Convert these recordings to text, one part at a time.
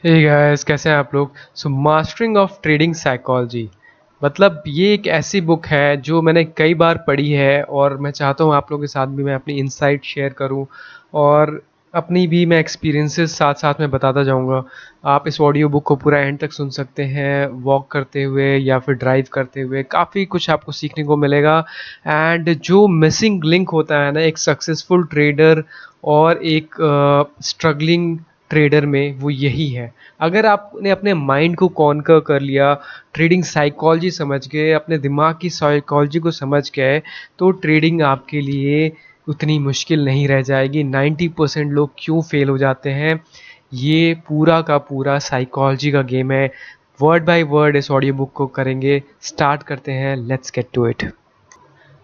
Hey guys, कैसे हैं आप लोग। मास्टरिंग ऑफ ट्रेडिंग साइकोलॉजी मतलब ये एक ऐसी बुक है जो मैंने कई बार पढ़ी है और मैं चाहता हूँ आप लोगों के साथ भी मैं अपनी इंसाइट शेयर करूँ और अपनी भी मैं एक्सपीरियंसेस साथ साथ में बताता जाऊँगा। आप इस ऑडियो बुक को पूरा एंड तक सुन सकते हैं वॉक करते हुए या फिर ड्राइव करते हुए। काफ़ी कुछ आपको सीखने को मिलेगा। एंड जो मिसिंग लिंक होता है ना एक सक्सेसफुल ट्रेडर और एक स्ट्रगलिंग ट्रेडर में, वो यही है। अगर आपने अपने माइंड को कॉन्कर कर लिया, ट्रेडिंग साइकोलॉजी समझ गए, अपने दिमाग की साइकोलॉजी को समझ गए, तो ट्रेडिंग आपके लिए उतनी मुश्किल नहीं रह जाएगी। 90% लोग क्यों फेल हो जाते हैं, ये पूरा का पूरा साइकोलॉजी का गेम है। वर्ड बाय वर्ड इस ऑडियो बुक को करेंगे। स्टार्ट करते हैं, let's get to it.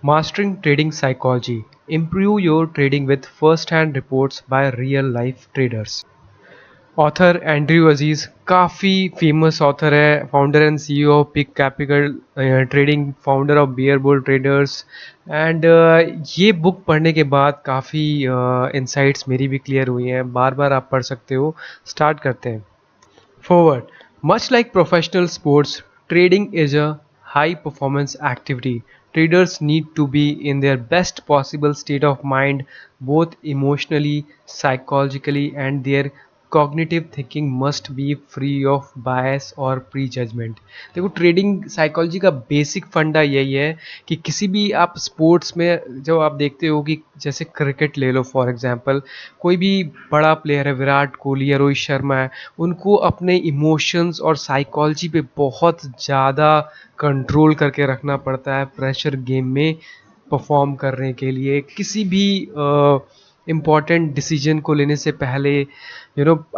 Mastering Trading Psychology. Improve your trading with first-hand reports by real-life traders. Author Andrew Aziz काफ़ी फेमस ऑथर है, founder and CEO of Peak Capital Trading, founder of Bear Bull Traders. And ये book पढ़ने के बाद काफ़ी insights मेरी भी clear हुई हैं। बार बार आप पढ़ सकते हो। स्टार्ट करते हैं। Forward. Much like professional sports, trading is a high performance activity. Traders need to be in their best possible state of mind, both emotionally, psychologically, and their cognitive thinking must be free of bias और prejudgment। देखो, trading psychology का basic फंडा यही है कि किसी भी आप स्पोर्ट्स में जो आप देखते हो कि जैसे क्रिकेट ले लो फॉर एग्जांपल, कोई भी बड़ा प्लेयर है, विराट कोहली या रोहित शर्मा है, उनको अपने इमोशंस और साइकोलॉजी पे बहुत ज़्यादा कंट्रोल करके रखना पड़ता है प्रेशर गेम में परफॉर्म करने के लिए। किसी भी इम्पॉर्टेंट डिसीजन को लेने से पहले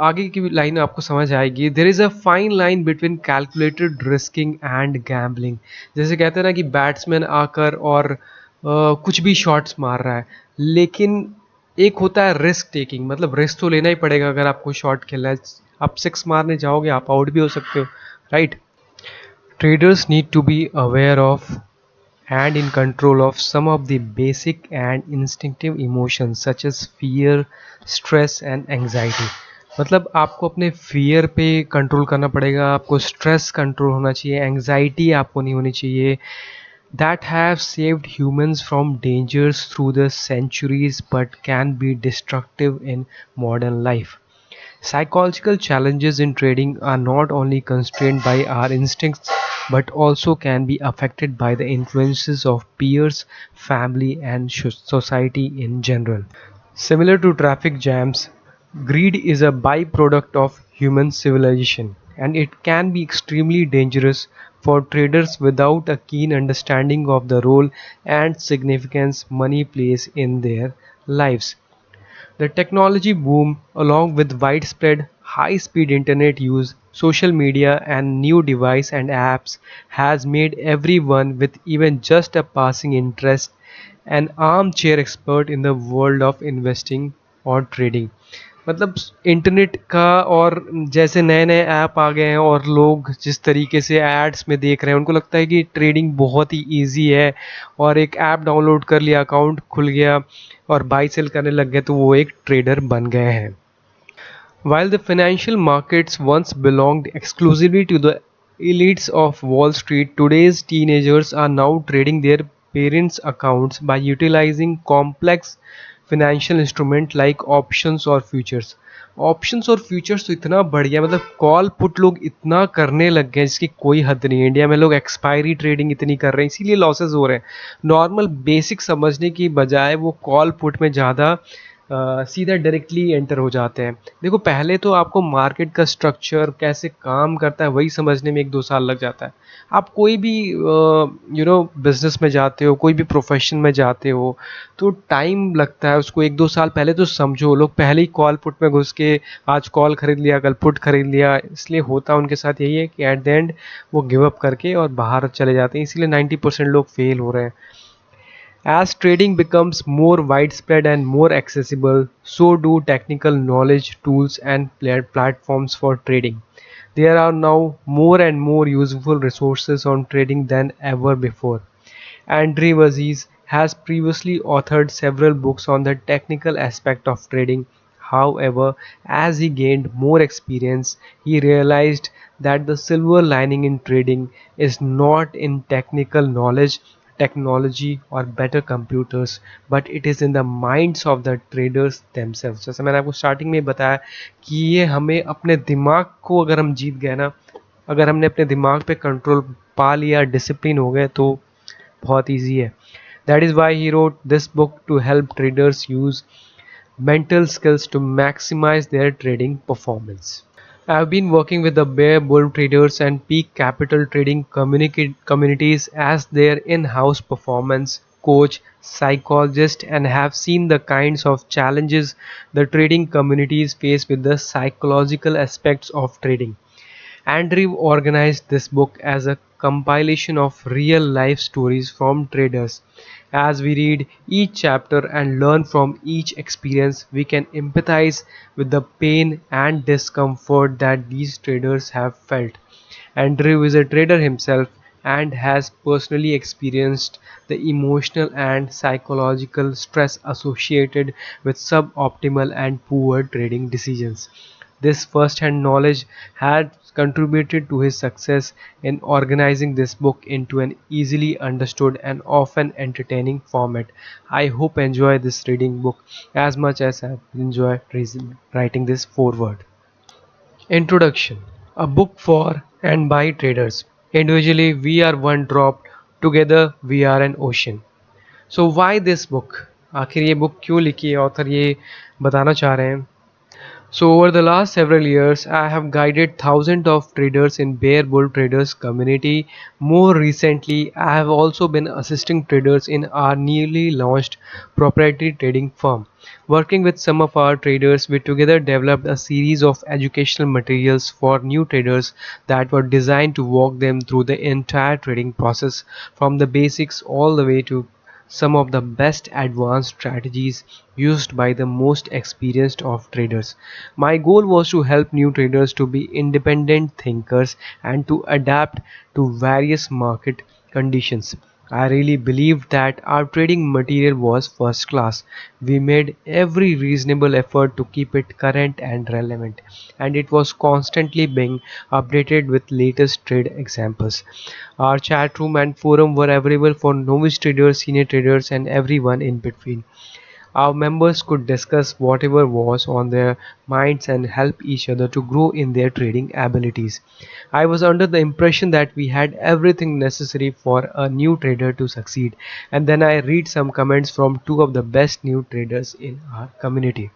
आगे की लाइन आपको समझ आएगी। There is a fine line between calculated risking and gambling. जैसे कहते हैं ना कि बैट्समैन आकर और कुछ भी शॉट्स मार रहा है, लेकिन एक होता है रिस्क टेकिंग, मतलब रिस्क तो लेना ही पड़ेगा। अगर आपको शॉट खेलना है, आप सिक्स मारने जाओगे, आप आउट भी हो सकते हो, right. Traders need to be aware of and in control of some of the basic and instinctive emotions such as fear, stress and anxiety। मतलब आपको अपने फियर पे कंट्रोल करना पड़ेगा, आपको स्ट्रेस कंट्रोल होना चाहिए, एंग्जाइटी आपको नहीं होनी चाहिए। That have saved humans from dangers through the centuries but can be destructive in modern life. Psychological challenges in trading are not only constrained by our instincts but also can be affected by the influences of peers, family, and society in general. Similar to traffic jams, greed is a byproduct of human civilization, and it can be extremely dangerous for traders without a keen understanding of the role and significance money plays in their lives. The technology boom, along with widespread high-speed internet use, social media, and new devices and apps, has made everyone with even just a passing interest an armchair expert in the world of investing or trading। मतलब internet का, और जैसे नए नए app आ गए हैं और लोग जिस तरीके से एड्स में देख रहे हैं, उनको लगता है कि ट्रेडिंग बहुत ही इजी है और एक ऐप डाउनलोड कर लिया, अकाउंट खुल गया और बाई सेल करने लग गए, तो वो एक ट्रेडर बन गए हैं। While the financial markets once belonged exclusively to the elites of Wall Street, today's teenagers are now trading their parents' accounts by utilizing complex financial instruments like options or futures। Options और futures तो इतना बढ़ गया, मतलब call put लोग इतना करने लग गए जिसकी कोई हद नहीं है। इंडिया में लोग एक्सपायरी ट्रेडिंग इतनी कर रहे हैं, इसीलिए लॉसेस हो रहे हैं। नॉर्मल बेसिक समझने की बजाय वो कॉल पुट में ज़्यादा सीधा डायरेक्टली एंटर हो जाते हैं। देखो, पहले तो आपको मार्केट का स्ट्रक्चर कैसे काम करता है वही समझने में 1-2 साल लग जाता है। आप कोई भी बिजनेस में जाते हो, कोई भी प्रोफेशन में जाते हो, तो टाइम लगता है उसको। 1-2 साल पहले तो समझो, लोग पहले ही कॉल पुट में घुस के आज कॉल खरीद लिया, कल पुट खरीद लिया। इसलिए होता उनके साथ यही है कि एट द एंड वो गिव अप करके और बाहर चले जाते हैं। इसीलिए 90% लोग फेल हो रहे हैं। As trading becomes more widespread and more accessible, so do technical knowledge, tools, and platforms for trading. There are now more and more useful resources on trading than ever before. Andre Aziz has previously authored several books on the technical aspect of trading, However, as he gained more experience, he realized that the silver lining in trading is not in technical knowledge, technology और better computers, but it is in the minds of the traders themselves. जैसे मैंने आपको starting में बताया कि ये हमें अपने दिमाग को अगर हम जीत गए ना, अगर हमने अपने दिमाग पे कंट्रोल पा लिया, डिसिप्लिन हो गए, तो बहुत ईजी है. That is why he wrote this book to help traders use mental skills to maximize their trading performance. I have been working with the bear bull traders and peak capital trading communities as their in-house performance coach, psychologist, and have seen the kinds of challenges the trading communities face with the psychological aspects of trading. Andrew organized this book as a compilation of real life stories from traders. As we read each chapter and learn from each experience, we can empathize with the pain and discomfort that these traders have felt. Andrew is a trader himself and has personally experienced the emotional and psychological stress associated with suboptimal and poor trading decisions. This first-hand knowledge had contributed to his success in organizing this book into an easily understood and often entertaining format. I hope you enjoy this reading book as much as I enjoy writing this foreword. Introduction: a book for and by traders. Individually, we are one drop, together, we are an ocean. So, why this book? आखिर ये book क्यों लिखी है, author ये बताना चाह रहे हैं. So over the last several years, I have guided thousands of traders in Bear Bull Traders community. More recently, I have also been assisting traders in our newly launched proprietary trading firm. Working with some of our traders, we together developed a series of educational materials for new traders that were designed to walk them through the entire trading process from the basics all the way to some of the best advanced strategies used by the most experienced of traders. My goal was to help new traders to be independent thinkers and to adapt to various market conditions. I really believed that our trading material was first class. We made every reasonable effort to keep it current and relevant, and it was constantly being updated with latest trade examples. Our chat room and forum were available for novice traders, senior traders, and everyone in between. Our members could discuss whatever was on their minds and help each other to grow in their trading abilities. I was under the impression that we had everything necessary for a new trader to succeed, and then I read some comments from two of the best new traders in our community.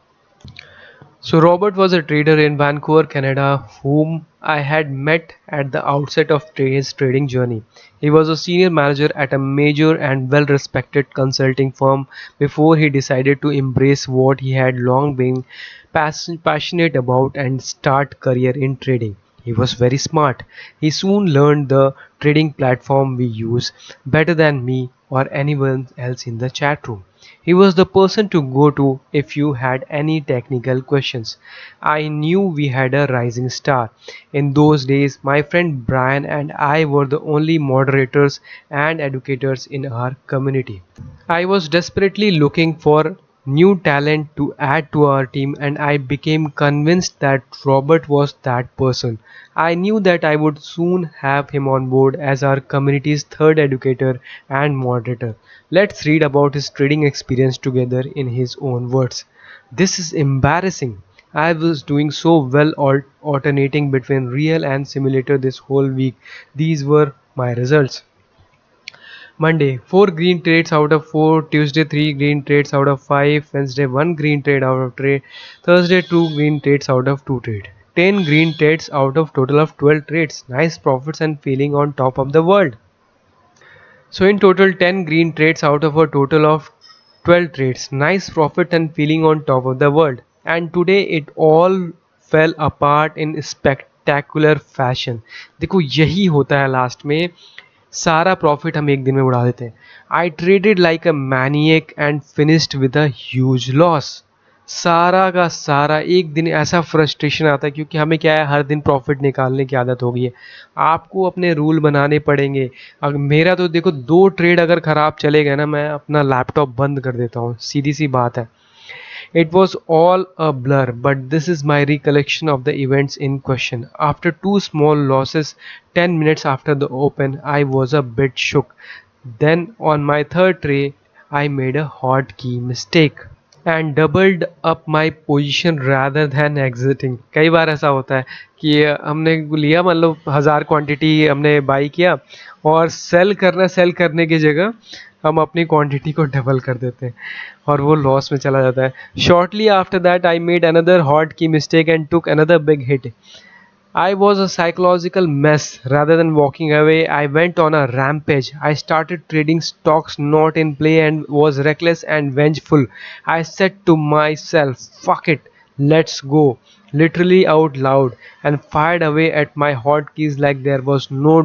So Robert was a trader in Vancouver, Canada, whom I had met at the outset of his trading journey. He was a senior manager at a major and well-respected consulting firm before he decided to embrace what he had long been passionate about and start career in trading. He was very smart. He soon learned the trading platform we use better than me or anyone else in the chat room. He was the person to go to if you had any technical questions. I knew we had a rising star. In those days, my friend Brian and I were the only moderators and educators in our community. I was desperately looking for new talent to add to our team, and I became convinced that Robert was that person. I knew that I would soon have him on board as our community's third educator and moderator. Let's read about his trading experience together in his own words. This is embarrassing. I was doing so well alternating between real and simulator this whole week. These were my results. Monday, 4 green trades out of 4. Tuesday, 3 green trades out of 5. Wednesday, 1 green trade out of trade. Thursday, 2 green trades out of 2 trade. 10 green trades out of total of 12 trades. Nice profits and feeling on top of the world. So in total 10 green trades out of a total of 12 trades. Nice profit and feeling on top of the world. And today it all fell apart in spectacular fashion. देखो यही होता है last में, सारा profit हम एक दिन में उड़ा देते हैं. I traded like a maniac and finished with a huge loss. सारा का सारा एक दिन ऐसा फ्रस्ट्रेशन आता है क्योंकि हमें क्या है, हर दिन प्रॉफिट निकालने की आदत हो गई है. आपको अपने रूल बनाने पड़ेंगे. अगर मेरा तो देखो 2 ट्रेड अगर ख़राब चले गए ना, मैं अपना लैपटॉप बंद कर देता हूँ, सीधी सी बात है. It was all a blur, but this is my recollection of the events in question. After two small losses 10 minutes after the open, I was a bit shook. Then on my third tray, I made a hard key mistake and doubled up my position rather than exiting. कई बार ऐसा होता है कि हमने लिया, मान लो 1000 quantity हमने by किया और सेल करने की जगह हम अपनी क्वांटिटी को डबल कर देते हैं और वो लॉस में चला जाता है। Shortly after that I made another hot key mistake and took another big hit. I was a psychological mess. Rather than walking away, I went on a rampage. I started trading stocks not in play and was reckless and vengeful. I said to myself, fuck it, let's go, literally out loud, and fired away at my hotkeys like there was no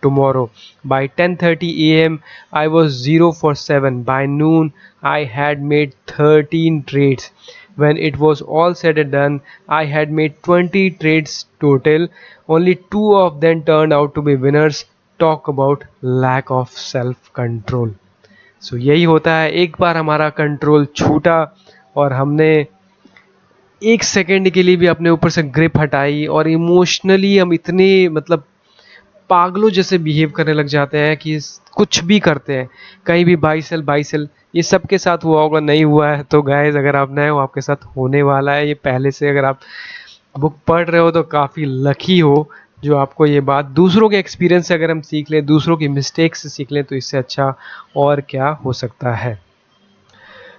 tomorrow. By 10:30 a.m., I was 0 for 7. By noon, I had made 13 trades. When it was all said and done, I had made 20 trades total. Only two of them turned out to be winners. Talk about lack of self control. So यही होता है, एक बार हमारा control छूटा और हमने एक second के लिए भी अपने ऊपर से ग्रिप हटाई और इमोशनली हम इतने मतलब पागलों जैसे बिहेव करने लग जाते हैं कि कुछ भी करते हैं, कहीं भी बाई सेल। ये सबके साथ हुआ होगा, नहीं हुआ है तो गाइस अगर आप नए हो आपके साथ होने वाला है ये पहले से। अगर आप बुक पढ़ रहे हो तो काफ़ी लकी हो जो आपको ये बात दूसरों के एक्सपीरियंस से अगर हम सीख लें, दूसरों की मिस्टेक से सीख लें तो इससे अच्छा और क्या हो सकता है।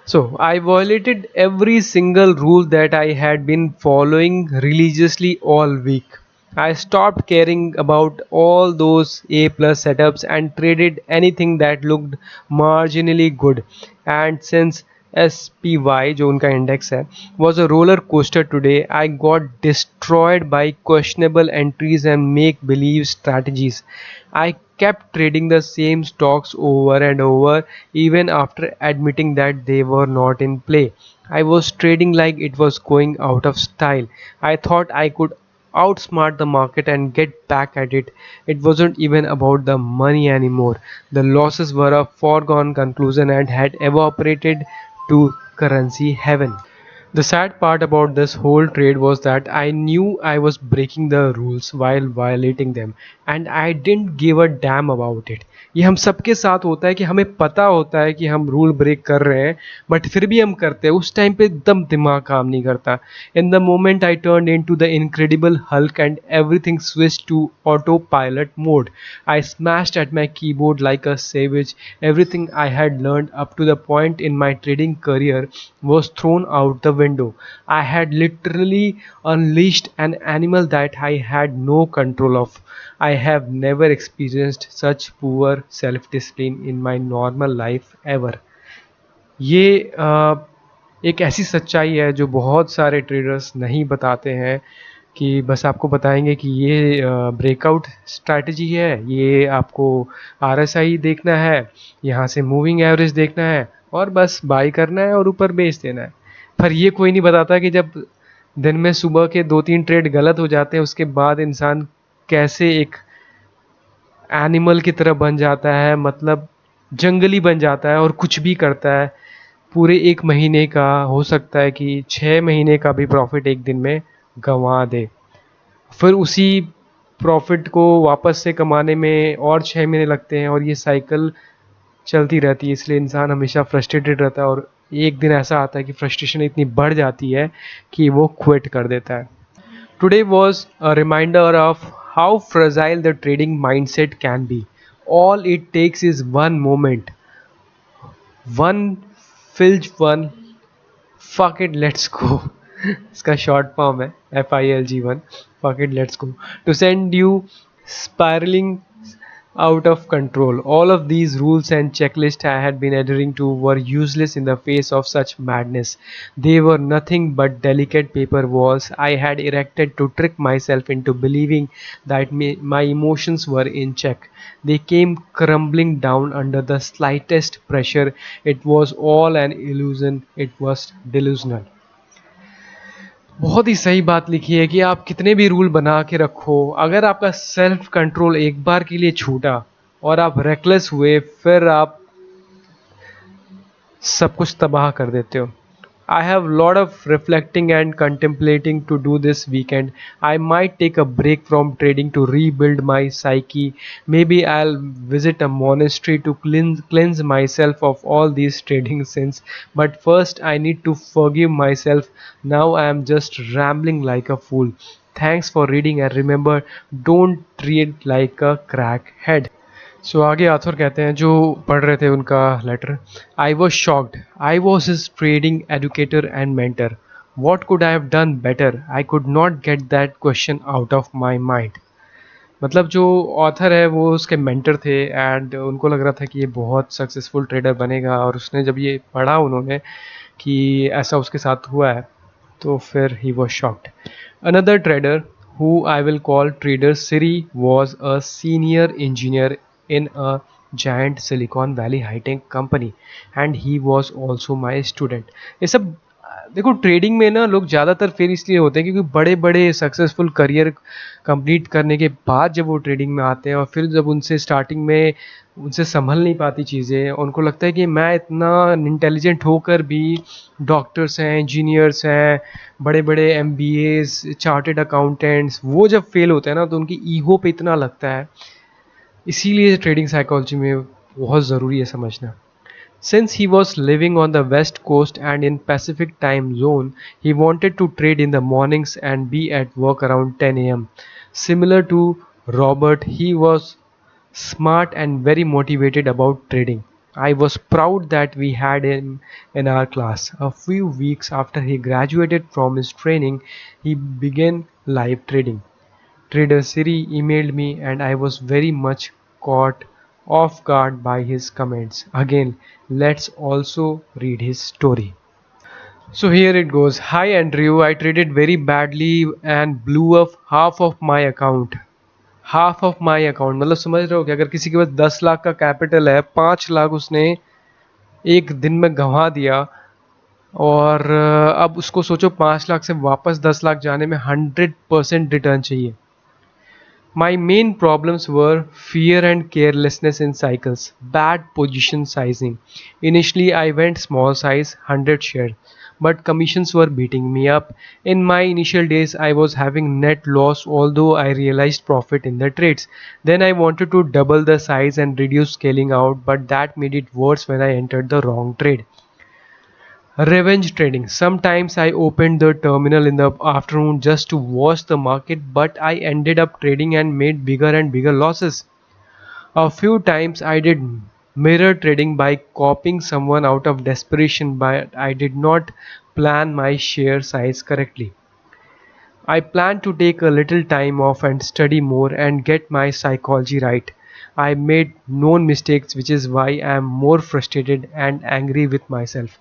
So, I violated every single rule that I had been following religiously all week. I stopped caring about all those A plus setups and traded anything that looked marginally good. And since SPY, जो उनका index है, was a roller coaster today, I got destroyed by questionable entries and make believe strategies. I kept trading the same stocks over and over even after admitting that they were not in play. I was trading like it was going out of style. I thought I could outsmart the market and get back at it. It wasn't even about the money anymore. The losses were a foregone conclusion and had evaporated to currency heaven. The sad part about this whole trade was that I knew I was breaking the rules while violating them and I didn't give a damn about it. ये हम सबके साथ होता है कि हमें पता होता है कि हम रूल ब्रेक कर रहे हैं बट फिर भी हम करते हैं। उस टाइम पे एकदम दिमाग काम नहीं करता। In the moment I turn into the incredible Hulk and everything switch to autopilot mode. I smashed at my keyboard like a savage. Everything I had learned up to the point in my trading career was thrown out the window. I had literally unleashed an animal that I had no control of. I have never experienced such poor self-discipline in my normal life ever. ये एक ऐसी सच्चाई है जो बहुत सारे traders नहीं बताते हैं कि बस आपको बताएंगे कि ये ब्रेकआउट स्ट्रैटेजी है, ये आपको आरएसआई देखना है, यहाँ से मूविंग एवरेज देखना है और बस बाई करना है और ऊपर बेच देना है। पर ये कोई नहीं बताता कि जब दिन में सुबह के 2-3 ट्रेड गलत हो जाते हैं उसके बाद इंसान कैसे एक एनिमल की तरह बन जाता है, मतलब जंगली बन जाता है और कुछ भी करता है। पूरे 1 महीने का, हो सकता है कि 6 महीने का भी प्रॉफिट एक दिन में गंवा दे। फिर उसी प्रॉफिट को वापस से कमाने में और 6 महीने लगते हैं और ये साइकिल चलती रहती है। इसलिए इंसान हमेशा फ्रस्ट्रेटेड रहता है और एक दिन ऐसा आता है कि फ्रस्ट्रेशन इतनी बढ़ जाती है कि वो क्विट कर देता है। Today was a reminder of how fragile the trading mindset can be. All it takes is one moment, one filch one, fuck it let's go. इसका शॉर्ट फॉर्म है FILG1, fuck it let's go, to send you spiraling out of control. All of these rules and checklists I had been adhering to were useless in the face of such madness. They were nothing but delicate paper walls I had erected to trick myself into believing that my emotions were in check. They came crumbling down under the slightest pressure. It was all an illusion. It was delusional. बहुत ही सही बात लिखी है कि आप कितने भी rule बना के रखो, अगर आपका सेल्फ कंट्रोल एक बार के लिए छूटा और आप रेकलेस हुए फिर आप सब कुछ तबाह कर देते हो। I have a lot of reflecting and contemplating to do this weekend. I might take a break from trading to rebuild my psyche. Maybe I'll visit a monastery to cleanse myself of all these trading sins. But first, I need to forgive myself. Now I am just rambling like a fool. Thanks for reading, and remember, don't treat like a crackhead. सो आगे author कहते हैं जो पढ़ रहे थे उनका letter. I was shocked. I was his trading educator and mentor. What could I have done better? I could not get that question out of my mind. मतलब जो ऑथर है वो उसके मेंटर थे एंड उनको लग रहा था कि ये बहुत सक्सेसफुल ट्रेडर बनेगा, और उसने जब ये पढ़ा उन्होंने कि ऐसा उसके साथ हुआ है तो फिर he was shocked. Another trader who I will call Trader Siri was a senior engineer in a giant Silicon Valley high-tech company and he was also my student। ये सब देखो ट्रेडिंग में ना लोग ज़्यादातर फेल इसलिए होते हैं क्योंकि बड़े बड़े सक्सेसफुल करियर कंप्लीट करने के बाद जब वो ट्रेडिंग में आते हैं और फिर जब उनसे स्टार्टिंग में उनसे संभल नहीं पाती चीज़ें, उनको लगता है कि मैं इतना इंटेलिजेंट होकर भी डॉक्टर्स हैं, इंजीनियर्स हैं, बड़े बड़े एमबीएस, चार्टेड अकाउंटेंट्स, वो जब फेल होते हैं ना तो उनकी ईगो पे इतना लगता है। इसीलिए ट्रेडिंग साइकोलॉजी में बहुत ज़रूरी है समझना। Since he was living on the west coast and in Pacific time zone, he wanted to trade in the mornings and be at work around 10 a.m. Similar to Robert, he was smart and very motivated about trading. I was proud that we had him in our class. A few weeks after he graduated from his training, he began live trading. Trader Siri emailed me and I was very much caught off guard by his comments. Again, let's also read his story. So here it goes. Hi Andrew, I traded very badly and blew up half of my account. Half of my account मतलब समझ रहे हो कि अगर किसी के पास 10 लाख का capital है, 5 लाख उसने एक दिन में गंवा दिया, और अब उसको सोचो 5 लाख से वापस 10 लाख जाने में 100% रिटर्न चाहिए। My main problems were fear and carelessness in cycles, bad position sizing. Initially, I went small size, 100 share, but commissions were beating me up. In my initial days, I was having net loss, although I realized profit in the trades. Then I wanted to double the size and reduce scaling out, but that made it worse when I entered the wrong trade. Revenge trading. Sometimes I opened the terminal in the afternoon just to watch the market, but I ended up trading and made bigger and bigger losses. A few times I did mirror trading by copying someone out of desperation, but I did not plan my share size correctly. I plan to take a little time off and study more and get my psychology right. I made known mistakes, which is why I am more frustrated and angry with myself.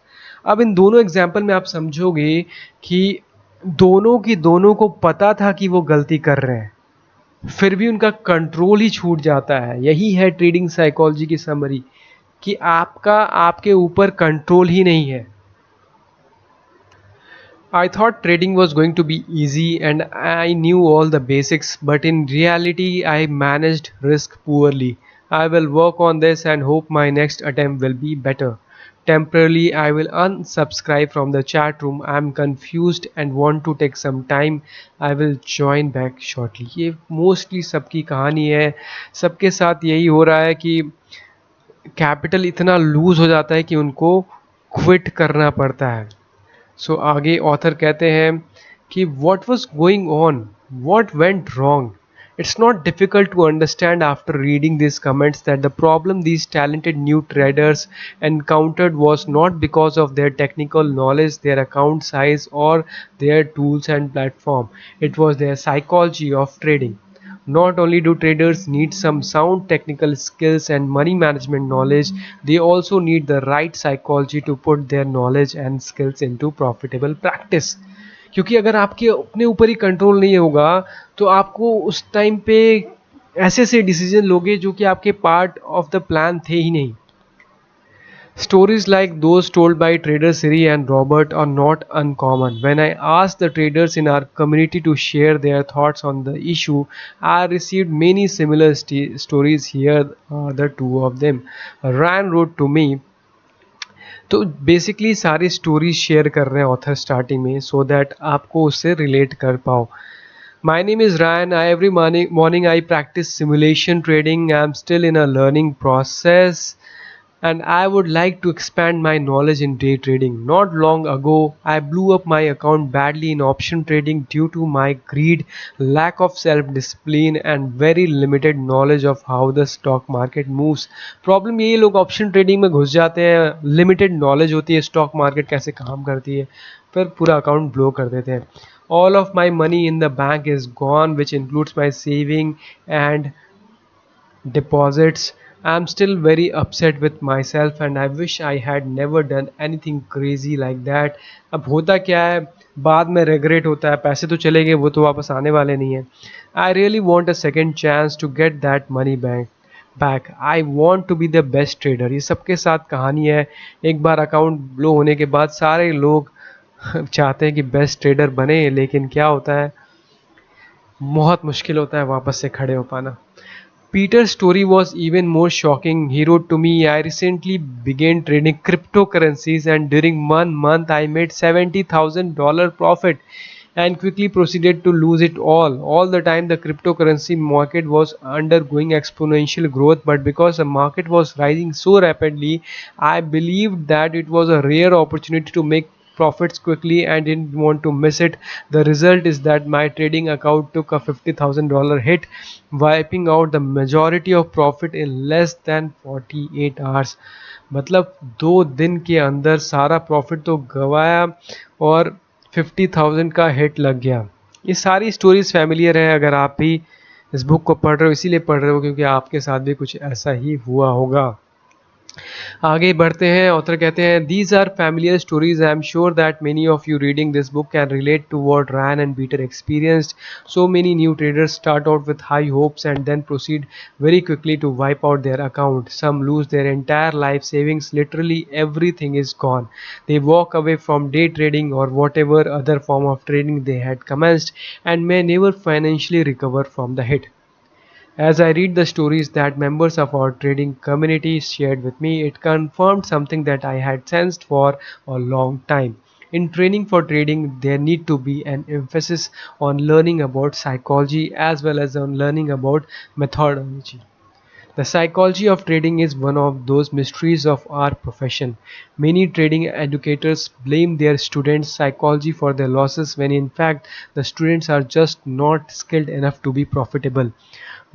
अब इन दोनों example में आप समझोगे कि दोनों की दोनों को पता था कि वो गलती कर रहे हैं, फिर भी उनका कंट्रोल ही छूट जाता है। यही है ट्रेडिंग साइकोलॉजी की समरी कि आपका आपके ऊपर कंट्रोल ही नहीं है। I thought trading was going to be easy and I knew all the basics, but in reality, I managed risk poorly. I will work on this and hope my next attempt will be better. Temporarily, I will unsubscribe from the chat room. I am confused and want to take some time. I will join back shortly. ये mostly सबकी कहानी है, सबके साथ यही हो रहा है कि कैपिटल इतना लूज हो जाता है कि उनको क्विट करना पड़ता है। सो आगे ऑथर कहते हैं कि what was going on, what went wrong. It's not difficult to understand after reading these comments that the problem these talented new traders encountered was not because of their technical knowledge, their account size, or their tools and platform. It was their psychology of trading. Not only do traders need some sound technical skills and money management knowledge, they also need the right psychology to put their knowledge and skills into profitable practice. क्योंकि अगर आपके अपने ऊपर ही control नहीं होगा तो आपको उस टाइम पे ऐसे ऐसे डिसीजन लोगे जो कि आपके पार्ट ऑफ द प्लान थे ही नहीं। Stories like those told by Trader Siri and Robert are not uncommon. When I asked the traders in our community to share their thoughts on the issue, I received many similar stories. Here are the two of them. Ryan wrote to me, तो basically सारी stories share कर रहे हैं author starting में, so that आपको उससे relate कर पाओ. My name is Ryan. Every morning I practice simulation trading. I'm still in a learning process, and I would like to expand my knowledge in day trading. Not long ago, I blew up my account badly in option trading due to my greed, lack of self discipline, and very limited knowledge of how the stock market moves. Problem यही, लोग option trading में घुस जाते हैं, limited knowledge होती है stock market कैसे काम करती है, फिर पूरा अकाउंट ब्लो कर देते हैं. All of my money in the bank is gone, which includes my saving and deposits. I'm still very upset with myself and I wish I had never done anything crazy like that. अब होता क्या है, बाद में regret होता है, पैसे तो चले गए, वो तो वापस आने वाले नहीं है. I really want a second chance to get that money back. I want to be the best trader. ये सबके साथ कहानी है. एक बार अकाउंट ब्लो होने के बाद सारे लोग चाहते हैं कि बेस्ट ट्रेडर बने, लेकिन क्या होता है, बहुत मुश्किल होता है वापस से खड़े हो पाना. Peter's story was even more shocking. He wrote to me, I recently began trading cryptocurrencies and during 1 month I made $70,000 profit and quickly proceeded to lose it all. All the time the cryptocurrency market was undergoing exponential growth, but because the market was rising so rapidly, I believed that it was a rare opportunity to make profits quickly and didn't want to miss it. The result is that my trading account took a $50,000 hit, wiping out the majority of profit in less than 48 hours. मतलब 2 दिन के अंदर सारा profit तो गवाया और 50,000 का hit लग गया. ये सारी स्टोरीज फैमिलियर है, अगर आप भी इस बुक को पढ़ रहे हो इसीलिए पढ़ रहे हो क्योंकि आपके साथ भी कुछ ऐसा ही हुआ होगा. आगे बढ़ते हैं. ऑथर कहते हैं, these are familiar stories. I am sure that many of you reading this book can relate to what Ryan and Peter experienced. So many new traders start out with high hopes and then proceed very quickly to wipe out their account. Some lose their entire life savings. Literally everything is gone. They walk away from day trading or whatever other form of trading they had commenced and may never financially recover from the hit. As I read the stories that members of our trading community shared with me, it confirmed something that I had sensed for a long time. In training for trading, there need to be an emphasis on learning about psychology as well as on learning about methodology. The psychology of trading is one of those mysteries of our profession. Many trading educators blame their students' psychology for their losses when in fact the students are just not skilled enough to be profitable.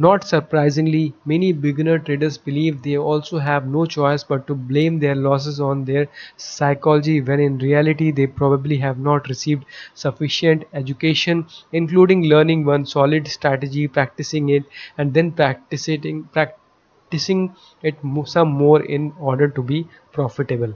Not surprisingly, many beginner traders believe they also have no choice but to blame their losses on their psychology when in reality they probably have not received sufficient education, including learning one solid strategy, practicing it, and then practicing it some more in order to be profitable.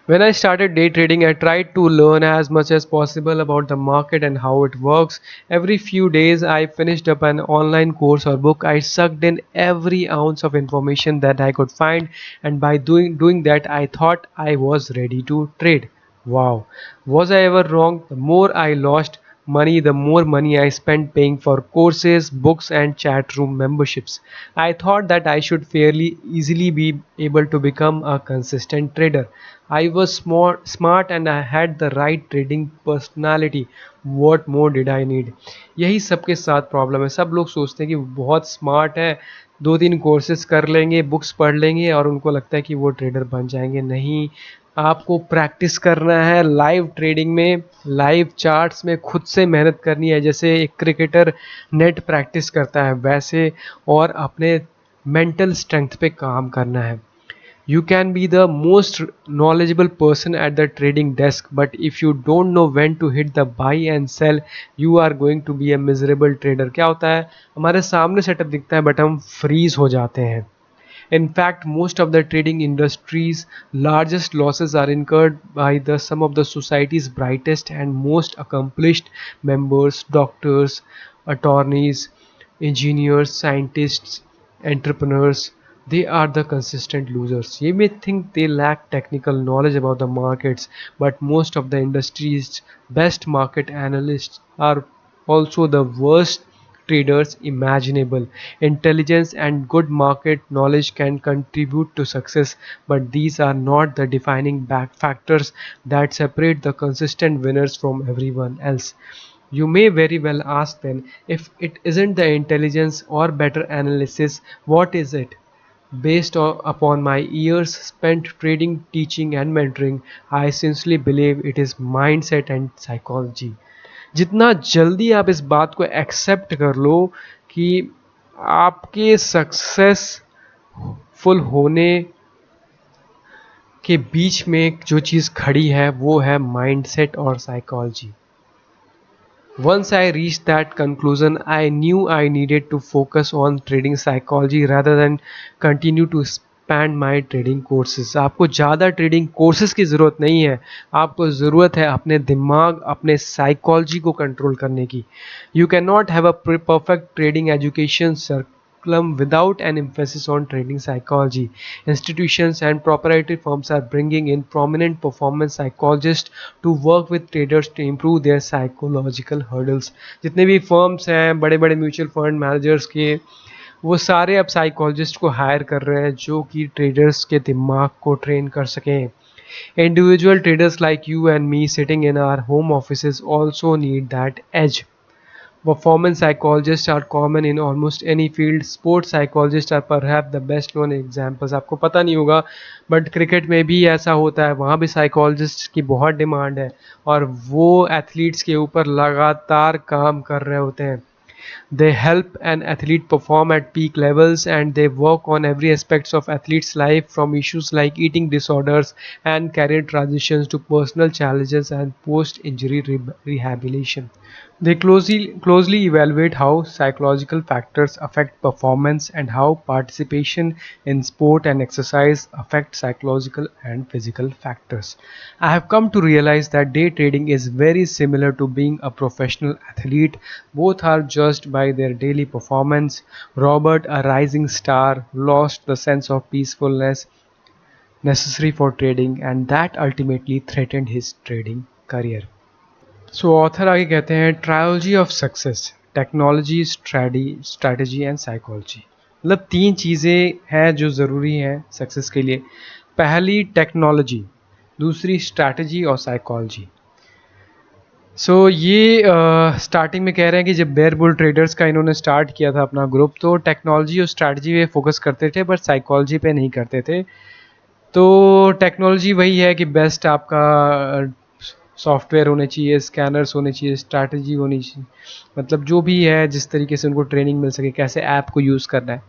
When I started day trading, I tried to learn as much as possible about the market and how it works. Every few days, I finished up an online course or book. I sucked in every ounce of information that I could find, and by doing that, I thought I was ready to trade. Wow, was I ever wrong? The more I lost money, the more money I spent paying for courses, books, and chat room memberships. I thought that I should fairly easily be able to become a consistent trader. I was smart and I had the right trading personality. What more did I need? यही सबके साथ problem है. सब लोग सोचते हैं कि बहुत स्मार्ट है, 2-3 कोर्सेज कर लेंगे, बुक्स पढ़ लेंगे और उनको लगता है कि वो ट्रेडर बन जाएंगे. नहीं, आपको प्रैक्टिस करना है लाइव ट्रेडिंग में, लाइव चार्ट्स में खुद से मेहनत करनी है. जैसे एक क्रिकेटर नेट प्रैक्टिस करता है वैसे, और अपने मेंटल स्ट्रेंथ पे काम करना है. You can be the most knowledgeable person at the trading desk, but if you don't know when to hit the buy and sell, you are going to be a miserable trader. क्या होता है, हमारे सामने setup दिखता है but हम freeze हो जाते हैं. In fact, most of the trading industry's largest losses are incurred by some of the society's brightest and most accomplished members, doctors, attorneys, engineers, scientists, entrepreneurs. They are the consistent losers. You may think they lack technical knowledge about the markets, but most of the industry's best market analysts are also the worst traders imaginable. Intelligence and good market knowledge can contribute to success, but these are not the defining back factors that separate the consistent winners from everyone else. You may very well ask then, if it isn't the intelligence or better analysis, what is it? Upon my years spent trading, teaching and mentoring, I sincerely believe it is mindset and psychology. जितना जल्दी आप इस बात को accept कर लो कि आपके successful होने के बीच में जो चीज़ खड़ी है वो है माइंडसेट और psychology. Once I reached that conclusion, I knew I needed to focus on trading psychology rather than continue to expand my trading courses. आपको ज़्यादा ट्रेडिंग कोर्सेज की ज़रूरत नहीं है, आपको ज़रूरत है अपने दिमाग, अपने साइकोलॉजी को कंट्रोल करने की. You cannot have a perfect trading education without an emphasis on trading psychology. Institutions and proprietary firms are bringing in prominent performance psychologists to work with traders to improve their psychological hurdles. जितने भी firms हैं बड़े बड़े mutual fund managers के, वो सारे अब psychologist को हायर कर रहे हैं जो कि ट्रेडर्स के दिमाग को ट्रेन कर सकें. Individual traders like you and me sitting in our home offices also need that edge. Performance psychologists are common in almost any field. Sports psychologists are perhaps the best known examples. आपको पता नहीं होगा but cricket में भी ऐसा होता है, वहाँ भी साइकोलॉजिस्ट की बहुत डिमांड है और वो एथलीट्स के ऊपर लगातार काम कर रहे होते हैं. They help an athlete perform at peak levels, and they work on every aspects of athlete's life, from issues like eating disorders and career transitions to personal challenges and post-injury rehabilitation. They closely evaluate how psychological factors affect performance and how participation in sport and exercise affect psychological and physical factors. I have come to realize that day trading is very similar to being a professional athlete. Both are judged by their daily performance. Robert, a rising star, lost the sense of peacefulness necessary for trading, and that ultimately threatened his trading career. So author आगे कहते हैं, trilogy of success, technology, strategy and psychology. मतलब तीन चीज़ें हैं जो ज़रूरी हैं सक्सेस के लिए. पहली टेक्नोलॉजी, दूसरी स्ट्रैटेजी और साइकोलॉजी. ये स्टार्टिंग में कह रहे हैं कि जब बेयर बुल ट्रेडर्स का इन्होंने स्टार्ट किया था अपना ग्रुप, तो टेक्नोलॉजी और स्ट्रैटेजी पे फोकस करते थे बट साइकोलॉजी पे नहीं करते थे. तो टेक्नोलॉजी वही है कि बेस्ट आपका सॉफ्टवेयर होने चाहिए, स्कैनर्स होने चाहिए, स्ट्रैटेजी होनी चाहिए, मतलब जो भी है जिस तरीके से उनको ट्रेनिंग मिल सके कैसे ऐप को यूज़ करना है.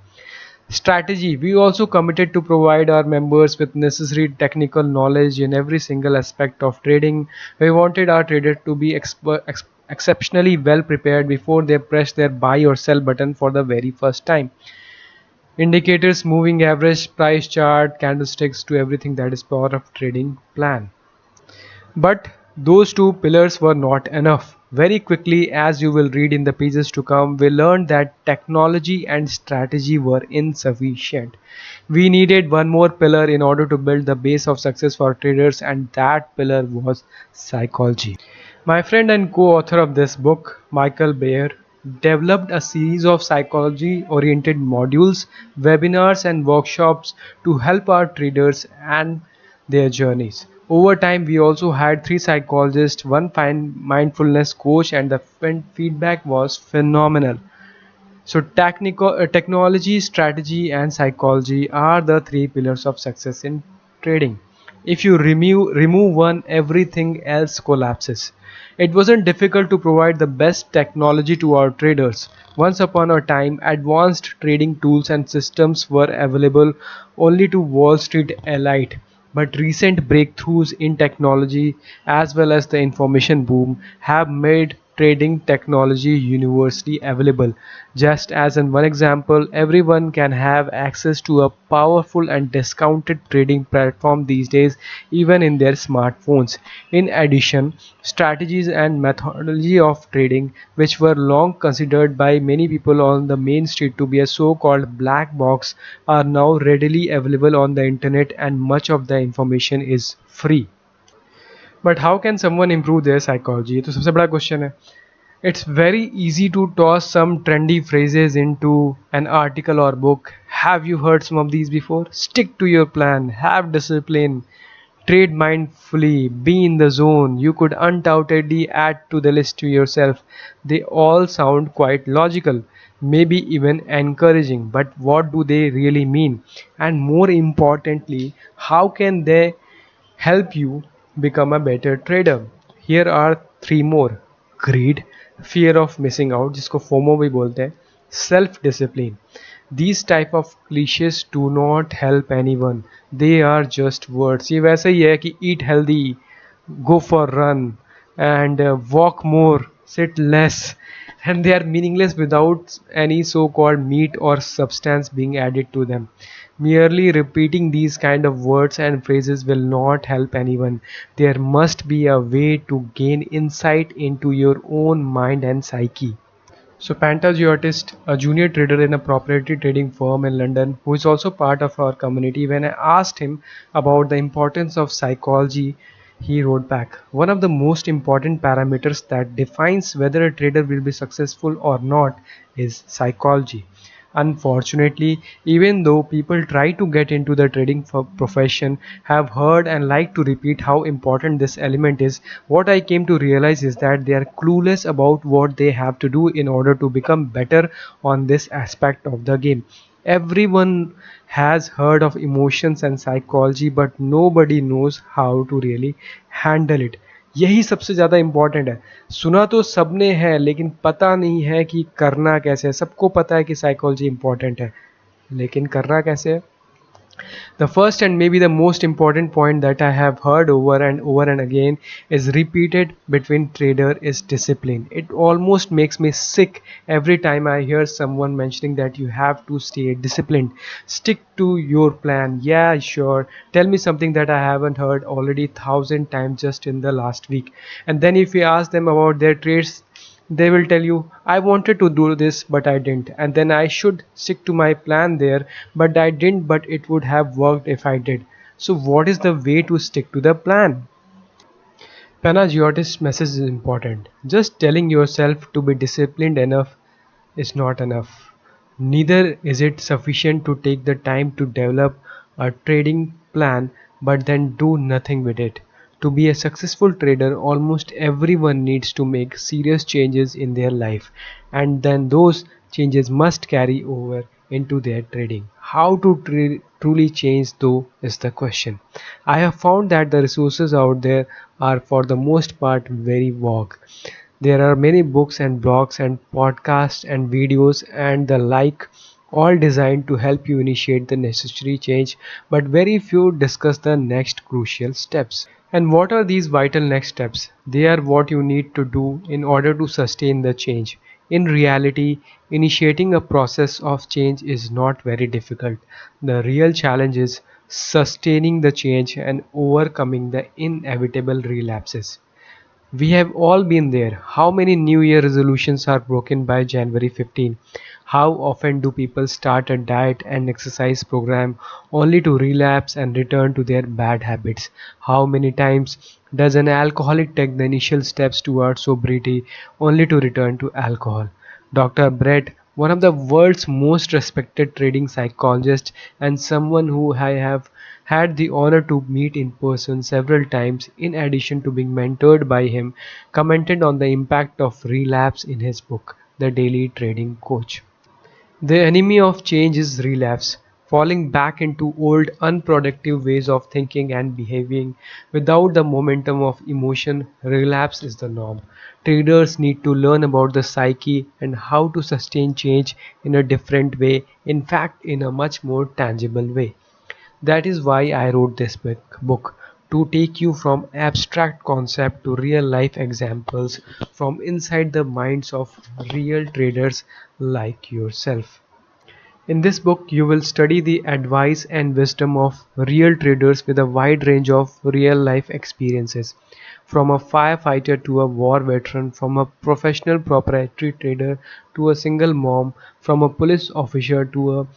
Strategy. We also committed to provide our members with necessary technical knowledge in every single aspect of trading. We wanted our traders to be exceptionally well prepared before they press their buy or sell button for the very first time. Indicators, moving average, price chart, candlesticks, to everything that is part of trading plan. But those two pillars were not enough. Very quickly, as you will read in the pages to come, we learned that technology and strategy were insufficient. We needed one more pillar in order to build the base of success for traders, and that pillar was psychology. My friend and co-author of this book, Michael Bayer, developed a series of psychology-oriented modules, webinars and workshops to help our traders and their journeys. Over time, we also had 3 psychologists, one mindfulness coach, and the feedback was phenomenal. So technology, strategy and psychology are the 3 pillars of success in trading. If you remove one, everything else collapses. It wasn't difficult to provide the best technology to our traders. Once upon a time, advanced trading tools and systems were available only to Wall Street elite. But recent breakthroughs in technology as well as the information boom have made trading technology universally available. Just as in one example, everyone can have access to a powerful and discounted trading platform these days, even in their smartphones. In addition, strategies and methodology of trading, which were long considered by many people on the main street to be a so-called black box, are now readily available on the internet, and much of the information is free. But how can someone improve their psychology? ये तो सबसे बड़ा question है. It's very easy to toss some trendy phrases into an article or book. Have you heard some of these before? Stick to your plan, have discipline, trade mindfully, be in the zone. You could undoubtedly add to the list to yourself. They all sound quite logical, maybe even encouraging, but what do they really mean? And more importantly, how can they help you become a better trader? Here are three more: greed, fear of missing out, जिसको FOMO भी बोलते हैं, self discipline. These type of cliches do not help anyone. They are just words. ये वैसे ही है कि eat healthy, go for run, and walk more, sit less, and they are meaningless without any so-called meat or substance being added to them. Merely repeating these kind of words and phrases will not help anyone. There must be a way to gain insight into your own mind and psyche. So Pantageotist, a junior trader in a proprietary trading firm in London, who is also part of our community, when I asked him about the importance of psychology, he wrote back, one of the most important parameters that defines whether a trader will be successful or not is psychology. Unfortunately, even though people try to get into the trading profession, have heard and like to repeat how important this element is, what I came to realize is that they are clueless about what they have to do in order to become better on this aspect of the game. Everyone has heard of emotions and psychology, but nobody knows how to really handle it. यही सबसे ज़्यादा important है। सुना तो सबने है लेकिन पता नहीं है कि करना कैसे है। सबको पता है कि साइकोलॉजी इम्पोर्टेंट है, लेकिन करना कैसे है? The first and maybe the most important point that I have heard over and again is repeated between trader is discipline. It almost makes me sick every time I hear someone mentioning that you have to stay disciplined. Stick to your plan. Yeah, sure. Tell me something that I haven't heard already 1,000 times just in the last week. And then if you ask them about their trades, they will tell you, I wanted to do this but I didn't, and then I should stick to my plan there, but I didn't, but it would have worked if I did. So what is the way to stick to the plan? Panagiotis' message is important. Just telling yourself to be disciplined enough is not enough. Neither is it sufficient to take the time to develop a trading plan but then do nothing with it. To be a successful trader, almost everyone needs to make serious changes in their life, and then those changes must carry over into their trading. How to truly change, though, is the question. I have found that the resources out there are for the most part very vague. There are many books and blogs and podcasts and videos and the like, all designed to help you initiate the necessary change, but very few discuss the next crucial steps. And what are these vital next steps? They are what you need to do in order to sustain the change. In reality, initiating a process of change is not very difficult. The real challenge is sustaining the change and overcoming the inevitable relapses. We have all been there. How many New Year resolutions are broken by January 15? How often do people start a diet and exercise program only to relapse and return to their bad habits? How many times does an alcoholic take the initial steps towards sobriety only to return to alcohol? Dr. Brett, one of the world's most respected trading psychologists and someone who I have had the honor to meet in person several times, in addition to being mentored by him, commented on the impact of relapse in his book, The Daily Trading Coach. The enemy of change is relapse, falling back into old unproductive ways of thinking and behaving without the momentum of emotion. Relapse is the norm. Traders need to learn about the psyche and how to sustain change in a different way, in fact, in a much more tangible way. That is why I wrote this book, to take you from abstract concept to real life examples from inside the minds of real traders like yourself. In this book, you will study the advice and wisdom of real traders with a wide range of real life experiences. From a firefighter to a war veteran, from a professional proprietary trader to a single mom, from a police officer to a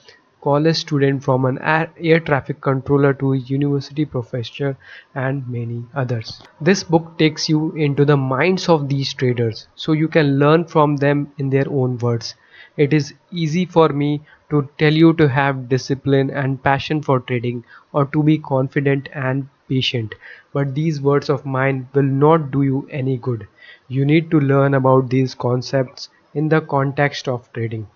college student from an air traffic controller to a university professor and many others. This book takes you into the minds of these traders so you can learn from them in their own words. It is easy for me to tell you to have discipline and passion for trading or to be confident and patient, but these words of mine will not do you any good. You need to learn about these concepts in the context of trading.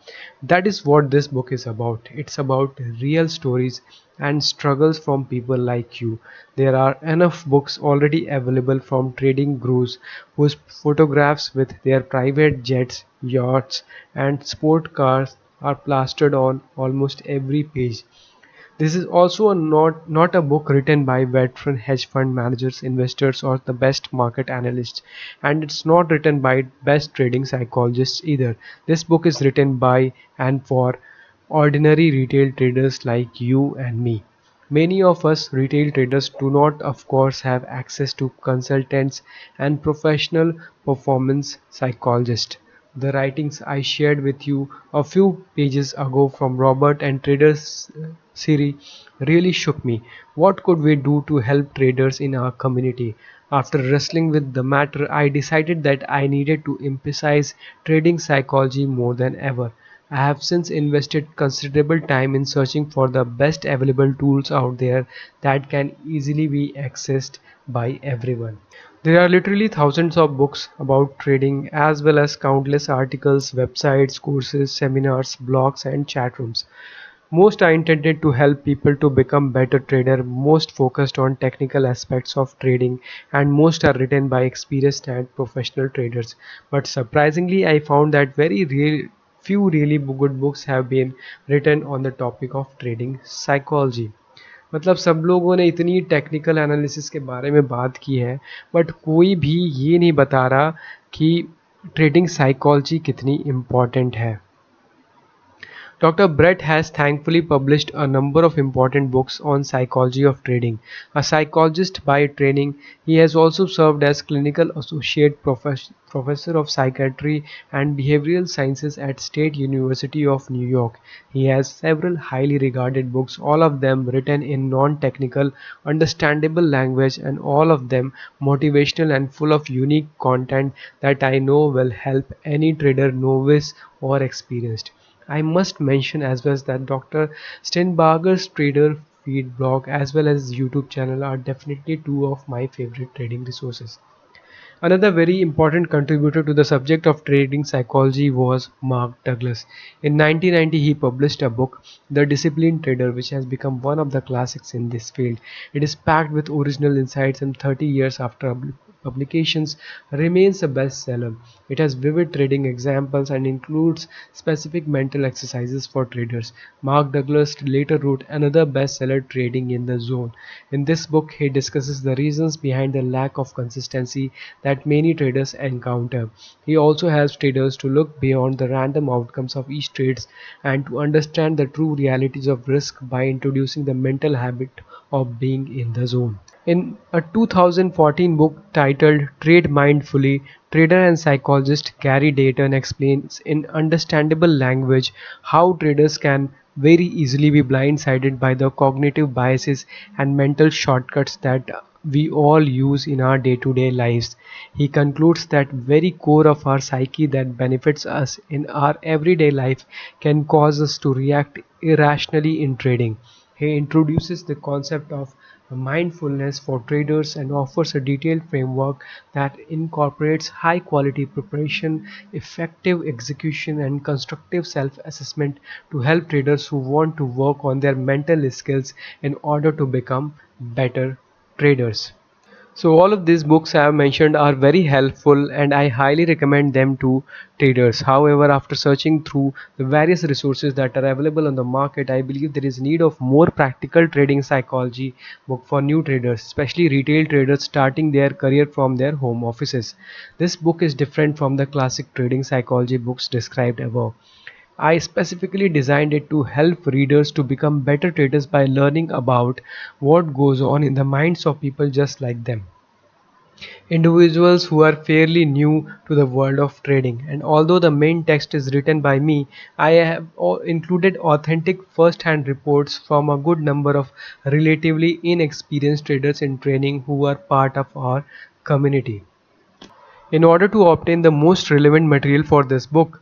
That is what this book is about. It's about real stories and struggles from people like you. There are enough books already available from trading gurus whose photographs with their private jets, yachts, and sport cars are plastered on almost every page. This is also not a book written by veteran hedge fund managers, investors, or the best market analysts, and it's not written by best trading psychologists either. This book is written by and for ordinary retail traders like you and me. Many of us retail traders do not, of course, have access to consultants and professional performance psychologists. The writings I shared with you a few pages ago from Robert and Traders Siri really shook me. What could we do to help traders in our community? After wrestling with the matter, I decided that I needed to emphasize trading psychology more than ever. I have since invested considerable time in searching for the best available tools out there that can easily be accessed by everyone. There are literally thousands of books about trading as well as countless articles, websites, courses, seminars, blogs, and chat rooms. Most are intended to help people to become better trader, most focused on technical aspects of trading, and most are written by experienced and professional traders. But surprisingly, I found that few really good books have been written on the topic of trading psychology. मतलब सब लोगों ने इतनी technical analysis के बारे में बात की है, बट कोई भी ये नहीं बता रहा कि ट्रेडिंग साइकोलॉजी कितनी इम्पॉर्टेंट है. Doctor Brett has thankfully published a number of important books on psychology of trading. A psychologist by training, he has also served as clinical associate professor of psychiatry and behavioral sciences at State University of New York. He has several highly regarded books, all of them written in non-technical, understandable language, and all of them motivational and full of unique content that I know will help any trader, novice or experienced. I must mention as well that Dr. Steinbarger's Trader Feed blog as well as YouTube channel are definitely two of my favorite trading resources. Another very important contributor to the subject of trading psychology was Mark Douglas. In 1990, he published a book, The Disciplined Trader, which has become one of the classics in this field. It is packed with original insights and 30 years after publications remains a bestseller. It has vivid trading examples and includes specific mental exercises for traders. Mark Douglas later wrote another bestseller, Trading in the Zone. In this book, he discusses the reasons behind the lack of consistency that many traders encounter. He also helps traders to look beyond the random outcomes of each trade and to understand the true realities of risk by introducing the mental habit of being in the zone. In a 2014 book titled Trade Mindfully, trader and psychologist Gary Dayton explains in understandable language how traders can very easily be blindsided by the cognitive biases and mental shortcuts that we all use in our day-to-day lives. He concludes that very core of our psyche that benefits us in our everyday life can cause us to react irrationally in trading. He introduces the concept of mindfulness for traders and offers a detailed framework that incorporates high quality preparation, effective execution, and constructive self assessment to help traders who want to work on their mental skills in order to become better traders. So all of these books I have mentioned are very helpful and I highly recommend them to traders. However, after searching through the various resources that are available on the market, I believe there is need of more practical trading psychology book for new traders, especially retail traders starting their career from their home offices. This book is different from the classic trading psychology books described above. I specifically designed it to help readers to become better traders by learning about what goes on in the minds of people just like them. individuals who are fairly new to the world of trading. And although the main text is written by me, I have included authentic first hand reports from a good number of relatively inexperienced traders in training who are part of our community. In order to obtain the most relevant material for this book,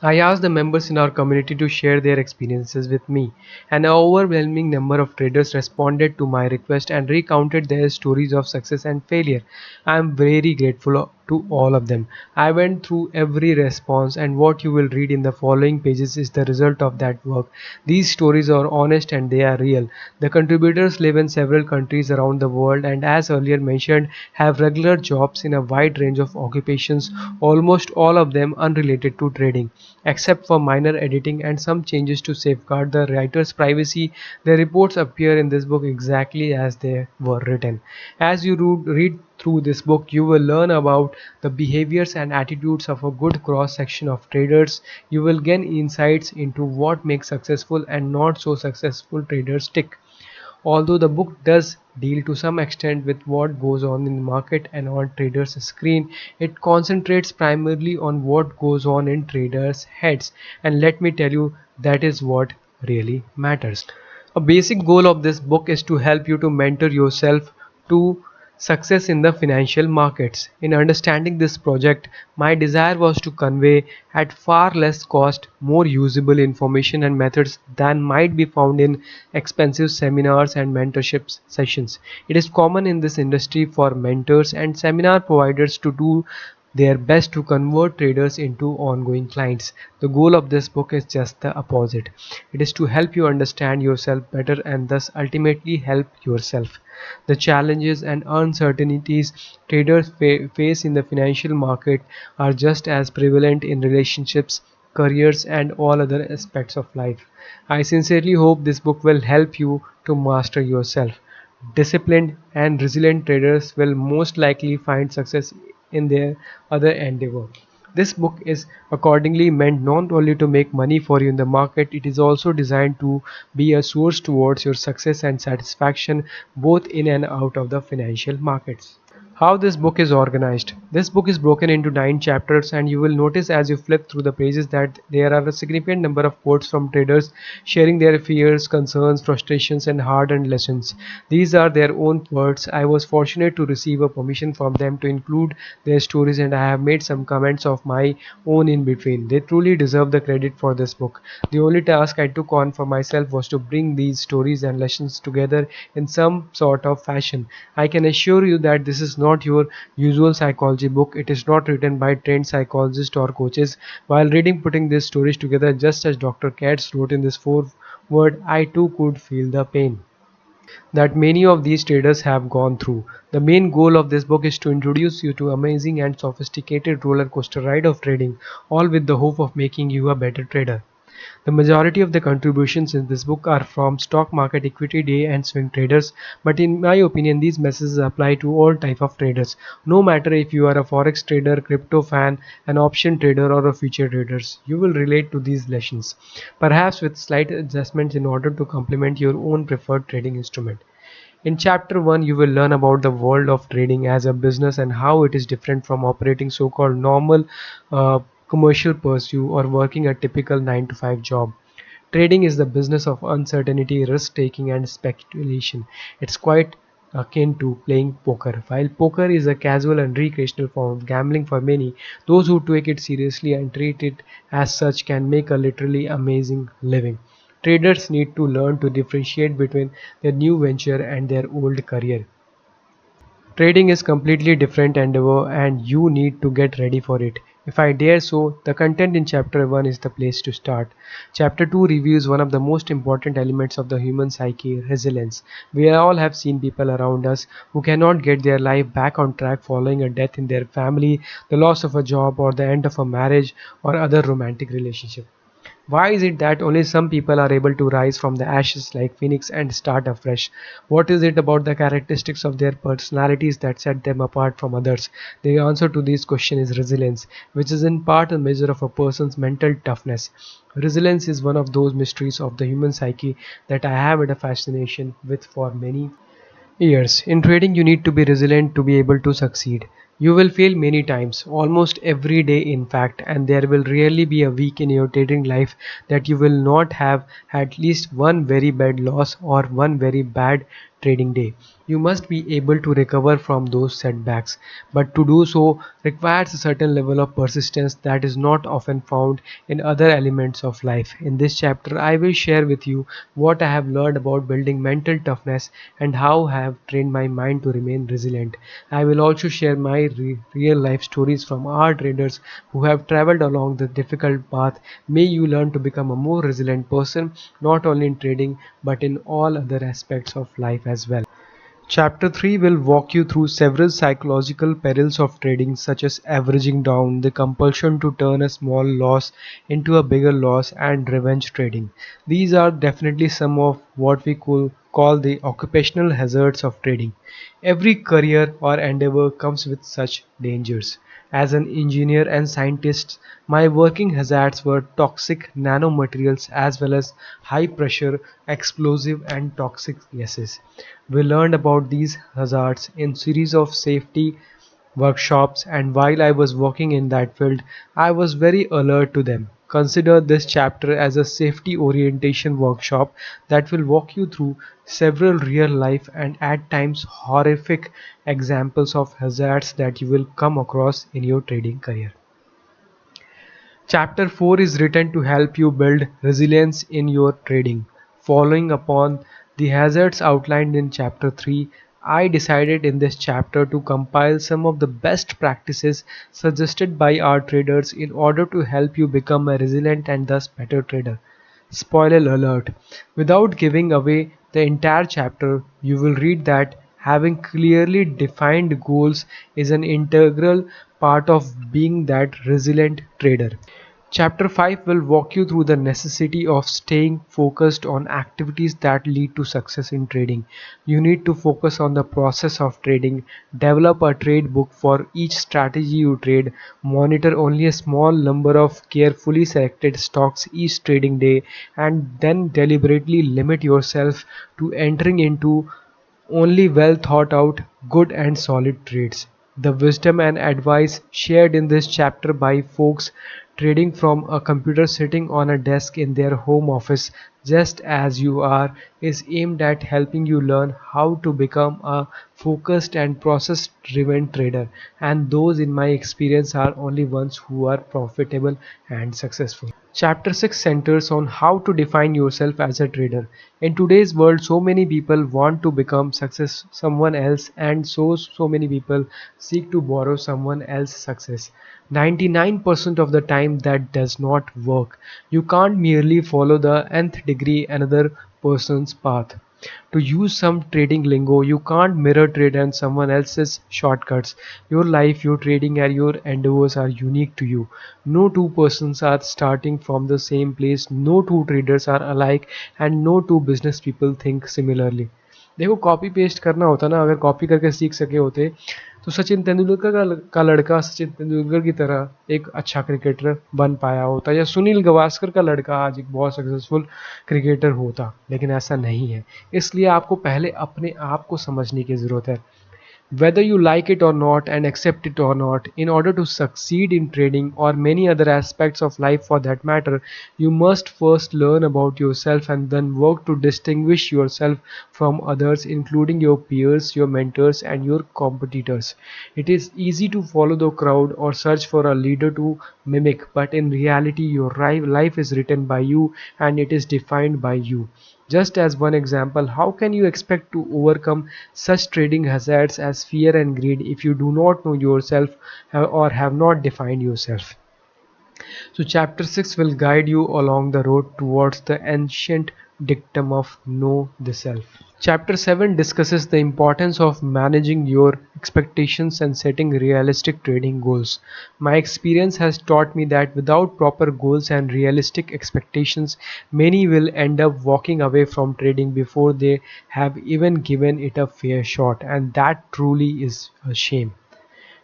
I asked the members in our community to share their experiences with me. An overwhelming number of traders responded to my request and recounted their stories of success and failure. I am very grateful to all of them. I went through every response, and what you will read in the following pages is the result of that work. These stories are honest and they are real. The contributors live in several countries around the world and, as earlier mentioned, have regular jobs in a wide range of occupations, almost all of them unrelated to trading. Except for minor editing and some changes to safeguard the writer's privacy, the reports appear in this book exactly as they were written. As you read through this book, you will learn about the behaviors and attitudes of a good cross section of traders. You will gain insights into what makes successful and not so successful traders tick. Although the book does deal to some extent with what goes on in the market and on traders' screen, it concentrates primarily on what goes on in traders' heads. And let me tell you, that is what really matters. A basic goal of this book is to help you to mentor yourself to success in the financial markets. In understanding this project, my desire was to convey at far less cost more usable information and methods than might be found in expensive seminars and mentorship sessions. It is common in this industry for mentors and seminar providers to do their best to convert traders into ongoing clients. The goal of this book is just the opposite. It is to help you understand yourself better and thus ultimately help yourself. The challenges and uncertainties traders face in the financial market are just as prevalent in relationships, careers, and all other aspects of life. I sincerely hope this book will help you to master yourself. Disciplined and resilient traders will most likely find success in their other endeavor. This book is accordingly meant not only to make money for you in the market, it is also designed to be a source towards your success and satisfaction both in and out of the financial markets. How this book is organized. This book is broken into 9 chapters, and you will notice as you flip through the pages that there are a significant number of quotes from traders sharing their fears, concerns, frustrations, and hard-earned lessons. These are their own words. I was fortunate to receive a permission from them to include their stories, and I have made some comments of my own in between. They truly deserve the credit for this book. The only task I took on for myself was to bring these stories and lessons together in some sort of fashion. I can assure you that this is not your usual psychology book. It is not written by trained psychologists or coaches. While reading putting these stories together, just as Dr. Katz wrote in this foreword, I too could feel the pain that many of these traders have gone through. The main goal of this book is to introduce you to amazing and sophisticated roller coaster ride of trading, all with the hope of making you a better trader. The majority of the contributions in this book are from stock market, equity, day and swing traders, but in my opinion these messages apply to all type of traders. No matter if you are a forex trader, crypto fan, an option trader or a future traders, you will relate to these lessons, perhaps with slight adjustments in order to complement your own preferred trading instrument. In chapter 1, you will learn about the world of trading as a business and how it is different from operating so-called normal uh, commercial pursuit or working a typical 9 to 5 job. Trading is the business of uncertainty, risk taking, and speculation. It's quite akin to playing poker. While poker is a casual and recreational form of gambling for many, those who take it seriously and treat it as such can make a literally amazing living. Traders need to learn to differentiate between their new venture and their old career. Trading is completely different endeavor and you need to get ready for it. If I dare so, the content in chapter 1 is the place to start. Chapter 2 reviews one of the most important elements of the human psyche, resilience. We all have seen people around us who cannot get their life back on track following a death in their family, the loss of a job, or the end of a marriage or other romantic relationship. Why is it that only some people are able to rise from the ashes like phoenix and start afresh? What is it about the characteristics of their personalities that set them apart from others? The answer to this question is resilience, which is in part a measure of a person's mental toughness. Resilience is one of those mysteries of the human psyche that I have had a fascination with for many. Yes, in trading you need to be resilient to be able to succeed. You will fail many times, almost every day in fact, and there will rarely be a week in your trading life that you will not have at least one very bad loss or one very bad trading day. You must be able to recover from those setbacks, but to do so requires a certain level of persistence that is not often found in other elements of life. In this chapter, I will share with you what I have learned about building mental toughness and how I have trained my mind to remain resilient. I will also share my real life stories from our traders who have traveled along the difficult path. May you learn to become a more resilient person, not only in trading but in all other aspects of life as well. Chapter 3 will walk you through several psychological perils of trading, such as averaging down, the compulsion to turn a small loss into a bigger loss, and revenge trading. These are definitely some of what we could call the occupational hazards of trading. Every career or endeavor comes with such dangers. As an engineer and scientist, my working hazards were toxic nanomaterials as well as high pressure, explosive and toxic gases. We learned about these hazards in series of safety workshops, and while I was working in that field, I was very alert to them. Consider this chapter as a safety orientation workshop that will walk you through several real life and at times horrific examples of hazards that you will come across in your trading career. Chapter 4 is written to help you build resilience in your trading. Following upon the hazards outlined in Chapter 3, I decided in this chapter to compile some of the best practices suggested by our traders in order to help you become a resilient and thus better trader. Spoiler alert: without giving away the entire chapter, you will read that having clearly defined goals is an integral part of being that resilient trader. Chapter 5 will walk you through the necessity of staying focused on activities that lead to success in trading. You need to focus on the process of trading, develop a trade book for each strategy you trade, monitor only a small number of carefully selected stocks each trading day, and then deliberately limit yourself to entering into only well thought out, good and solid trades. The wisdom and advice shared in this chapter by folks trading from a computer sitting on a desk in their home office just as you are is aimed at helping you learn how to become a focused and process driven trader, and those in my experience are only ones who are profitable and successful. Chapter 6 centers on how to define yourself as a trader. In today's world, so many people want to become success someone else, and so many people seek to borrow someone else's success. 99% of the time that does not work. You can't merely follow the nth degree another person's path. To use some trading lingo, you can't mirror trade and someone else's shortcuts. Your life, your trading and your endeavors are unique to you. No two persons are starting from the same place, no two traders are alike, and no two business people think similarly. देखो copy paste करना होता ना, अगर copy करके सीख सके होते तो सचिन तेंदुलकर का लड़का सचिन तेंदुलकर की तरह एक अच्छा क्रिकेटर बन पाया होता, या सुनील गावस्कर का लड़का आज एक बहुत सक्सेसफुल क्रिकेटर होता, लेकिन ऐसा नहीं है। इसलिए आपको पहले अपने आप को समझने की ज़रूरत है, whether you like it or not and accept it or not. In order to succeed in trading or many other aspects of life for that matter, you must first learn about yourself and then work to distinguish yourself from others, including your peers, your mentors, and your competitors. It is easy to follow the crowd or search for a leader to mimic, but in reality, your life is written by you and it is defined by you. Just as one example, how can you expect to overcome such trading hazards as fear and greed if you do not know yourself or have not defined yourself? So, chapter 6 will guide you along the road towards the ancient dictum of know the self. Chapter 7 discusses the importance of managing your expectations and setting realistic trading goals. My experience has taught me that without proper goals and realistic expectations, many will end up walking away from trading before they have even given it a fair shot, and that truly is a shame.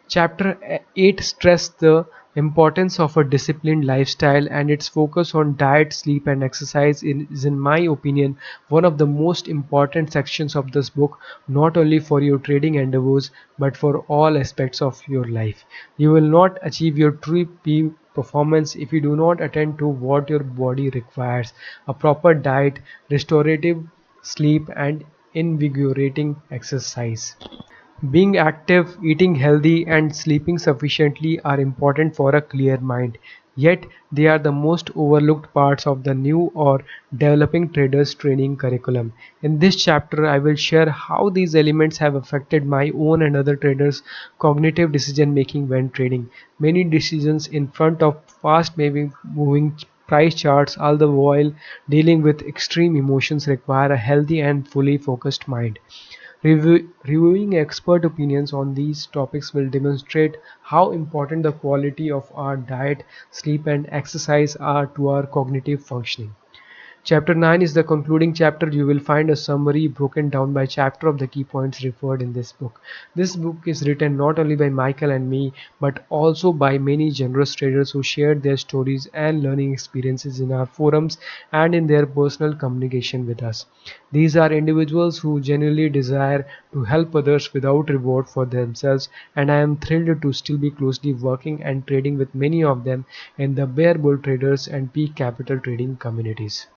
Chapter 8 stressed the importance of a disciplined lifestyle, and its focus on diet, sleep, and exercise is, in my opinion, one of the most important sections of this book, not only for your trading endeavors but for all aspects of your life. You will not achieve your true peak performance if you do not attend to what your body requires: a proper diet, restorative sleep, and invigorating exercise. Being active, eating healthy, and sleeping sufficiently are important for a clear mind, yet they are the most overlooked parts of the new or developing traders training curriculum. In this chapter, I will share how these elements have affected my own and other traders' cognitive decision making when trading. Many decisions in front of fast moving price charts, all the while dealing with extreme emotions, require a healthy and fully focused mind. Reviewing expert opinions on these topics will demonstrate how important the quality of our diet, sleep, and exercise are to our cognitive functioning. Chapter 9 is the concluding chapter. You will find a summary broken down by chapter of the key points referred in this book. This book is written not only by Michael and me, but also by many generous traders who shared their stories and learning experiences in our forums and in their personal communication with us. These are individuals who genuinely desire to help others without reward for themselves, and I am thrilled to still be closely working and trading with many of them in the bare bull traders and peak capital trading communities.